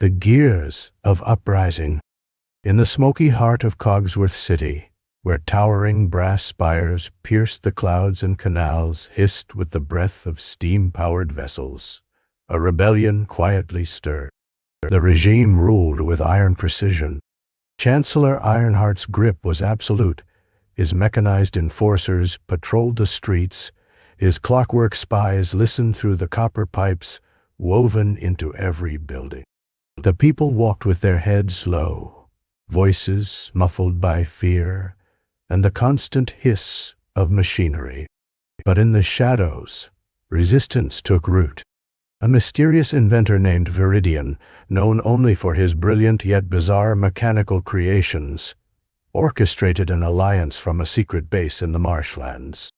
The gears of Uprising. In the smoky heart of Cogsworth City, where towering brass spires pierced the clouds and canals hissed with the breath of steam-powered vessels, a rebellion quietly stirred. The regime ruled with iron precision. Chancellor Ironheart's grip was absolute. His mechanized enforcers patrolled the streets. His clockwork spies listened through the copper pipes woven into every building. The people walked with their heads low, voices muffled by fear and the constant hiss of machinery. But in the shadows, resistance took root. A mysterious inventor named Viridian, known only for his brilliant yet bizarre mechanical creations, orchestrated an alliance from a secret base in the marshlands.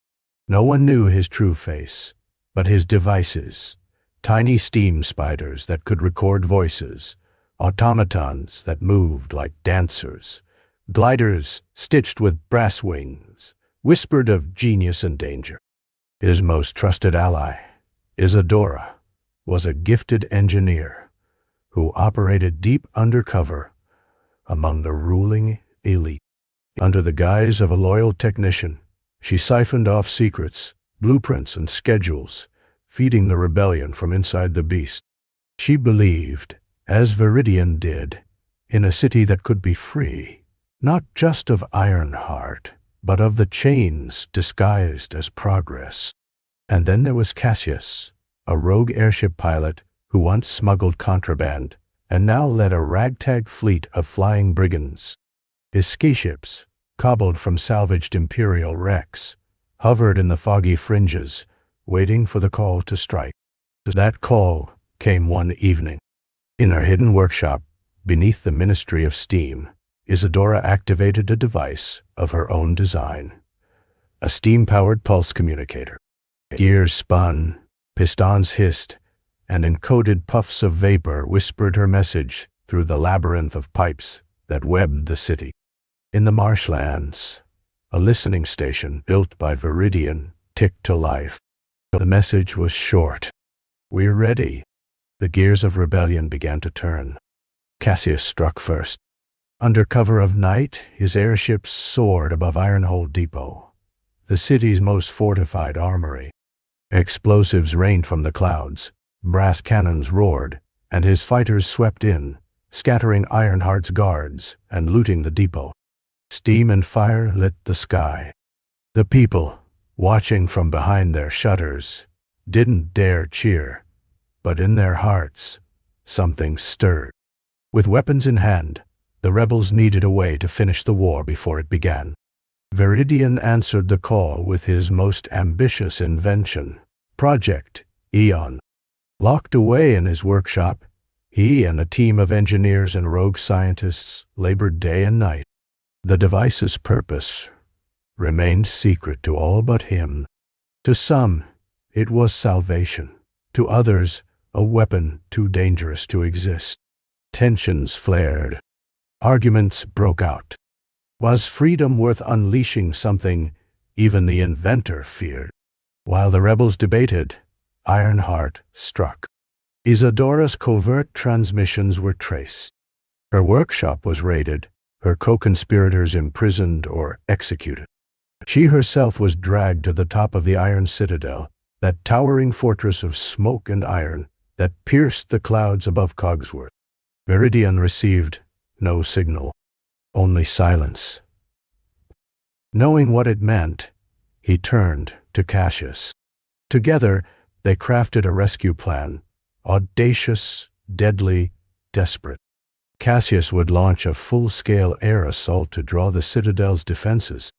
No one knew his true face, but his devices, tiny steam spiders that could record voices, automatons that moved like dancers, gliders stitched with brass wings, whispered of genius and danger. His most trusted ally, Isadora, was a gifted engineer who operated deep undercover among the ruling elite. Under the guise of a loyal technician, she siphoned off secrets, blueprints, and schedules, feeding the rebellion from inside the beast. She believed, as Viridian did, in a city that could be free, not just of Ironheart, but of the chains disguised as progress. And then there was Cassius, a rogue airship pilot who once smuggled contraband and now led a ragtag fleet of flying brigands. His ski ships, cobbled from salvaged Imperial wrecks, hovered in the foggy fringes, waiting for the call to strike. That call came one evening. In her hidden workshop, beneath the Ministry of Steam, Isadora activated a device of her own design, a steam-powered pulse communicator. Gears spun, pistons hissed, and encoded puffs of vapor whispered her message through the labyrinth of pipes that webbed the city. In the marshlands, a listening station built by Viridian ticked to life. The message was short. "We're ready." The gears of rebellion began to turn. Cassius struck first. Under cover of night, his airships soared above Ironhold Depot, the city's most fortified armory. Explosives rained from the clouds, brass cannons roared, and his fighters swept in, scattering Ironheart's guards and looting the depot. Steam and fire lit the sky. The people, watching from behind their shutters, didn't dare cheer, but in their hearts, something stirred. With weapons in hand, the rebels needed a way to finish the war before it began. Viridian answered the call with his most ambitious invention, Project Eon. Locked away in his workshop, he and a team of engineers and rogue scientists labored day and night. The device's purpose remained secret to all but him. To some, it was salvation. To others, a weapon too dangerous to exist. Tensions flared. Arguments broke out. Was freedom worth unleashing something even the inventor feared? While the rebels debated, Ironheart struck. Isadora's covert transmissions were traced. Her workshop was raided, her co-conspirators imprisoned or executed. She herself was dragged to the top of the Iron Citadel, that towering fortress of smoke and iron that pierced the clouds above Cogsworth. Viridian received no signal, only silence. Knowing what it meant, he turned to Cassius. Together, they crafted a rescue plan, audacious, deadly, desperate. Cassius would launch a full-scale air assault to draw the Citadel's defenses.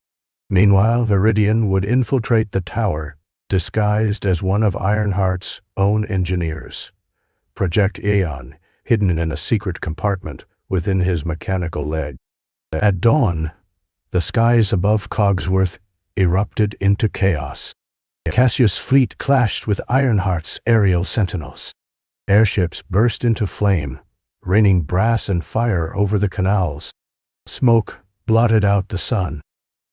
Meanwhile, Viridian would infiltrate the tower, disguised as one of Ironheart's own engineers. Project Aeon, hidden in a secret compartment within his mechanical leg. At dawn, the skies above Cogsworth erupted into chaos. Cassius' fleet clashed with Ironheart's aerial sentinels. Airships burst into flame, raining brass and fire over the canals. Smoke blotted out the sun.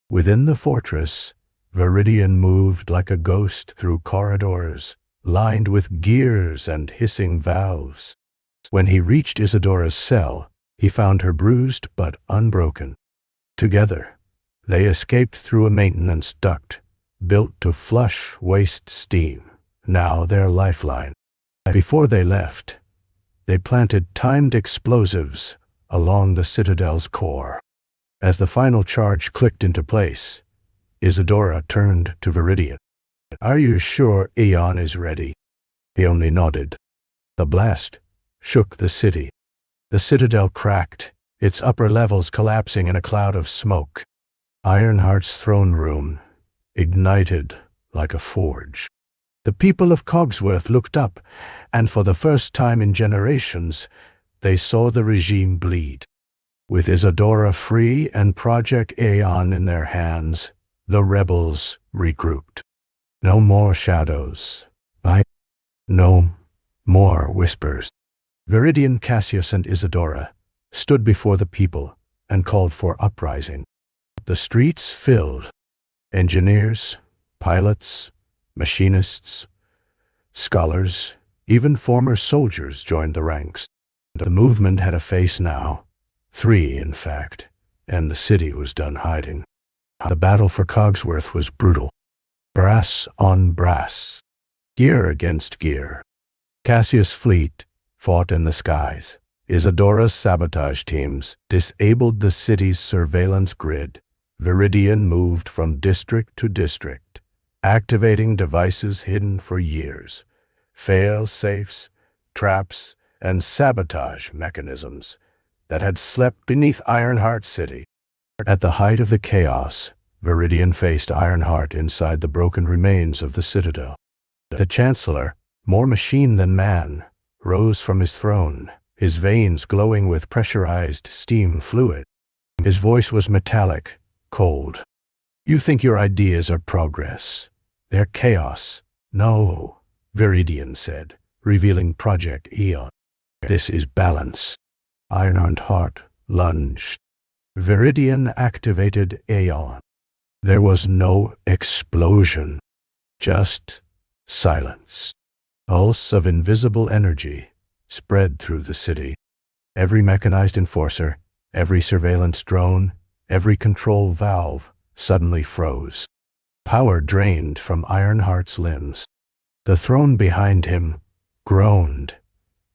Within the fortress, Viridian moved like a ghost through corridors lined with gears and hissing valves. When he reached Isadora's cell, he found her bruised but unbroken. Together, they escaped through a maintenance duct, built to flush waste steam, now their lifeline. Before they left, they planted timed explosives along the citadel's core. As the final charge clicked into place, Isadora turned to Viridian. "Are you sure Aeon is ready?" He only nodded. The blast shook the city. The citadel cracked, its upper levels collapsing in a cloud of smoke. Ironheart's throne room ignited like a forge. The people of Cogsworth looked up, and for the first time in generations, they saw the regime bleed. With Isadora free and Project Aeon in their hands, the rebels regrouped. No more shadows. No more whispers. Viridian, Cassius, and Isadora stood before the people and called for uprising. The streets filled. Engineers, pilots, machinists, scholars, even former soldiers joined the ranks. The movement had a face now, 3 in fact, and the city was done hiding. The battle for Cogsworth was brutal. Brass on brass, gear against gear. Cassius' fleet fought in the skies. Isadora's sabotage teams disabled the city's surveillance grid. Viridian moved from district to district, activating devices hidden for years, fail-safes, traps, and sabotage mechanisms that had slept beneath Ironheart City. At the height of the chaos, Viridian faced Ironheart inside the broken remains of the Citadel. The Chancellor, more machine than man, rose from his throne, his veins glowing with pressurized steam fluid. His voice was metallic, cold. "You think your ideas are progress. They're chaos." "No," Viridian said, revealing Project Aeon. "This is balance." Ironheart lunged. Viridian activated Aeon. There was no explosion, just silence. Pulse of invisible energy spread through the city. Every mechanized enforcer, every surveillance drone, every control valve suddenly froze. Power drained from Ironheart's limbs. The throne behind him groaned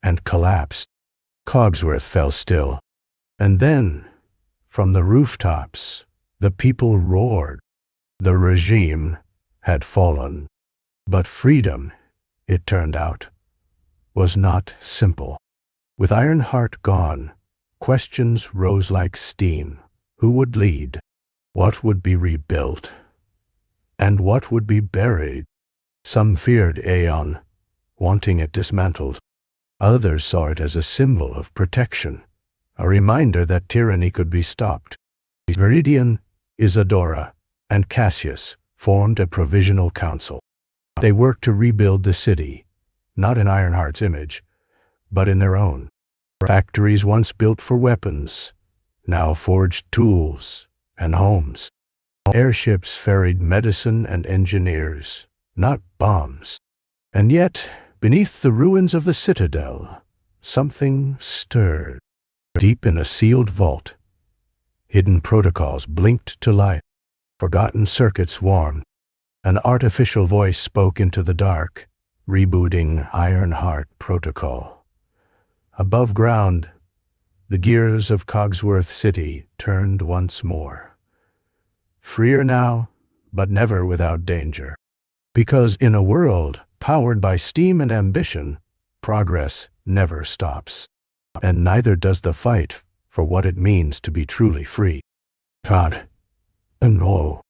and collapsed. Cogsworth fell still. And then, from the rooftops, the people roared. The regime had fallen. But freedom, it turned out, was not simple. With Ironheart gone, questions rose like steam. Who would lead? What would be rebuilt? And what would be buried? Some feared Aeon, wanting it dismantled. Others saw it as a symbol of protection, a reminder that tyranny could be stopped. Viridian, Isadora, and Cassius formed a provisional council. They worked to rebuild the city, not in Ironheart's image, but in their own. Factories once built for weapons now forged tools and homes. Airships ferried medicine and engineers, not bombs. And yet, beneath the ruins of the Citadel, something stirred. Deep in a sealed vault, hidden protocols blinked to life. Forgotten circuits warmed. An artificial voice spoke into the dark, rebooting Ironheart Protocol. Above ground, the gears of Cogsworth City turned once more. Freer now, but never without danger. Because in a world powered by steam and ambition, progress never stops. And neither does the fight for what it means to be truly free. God, no.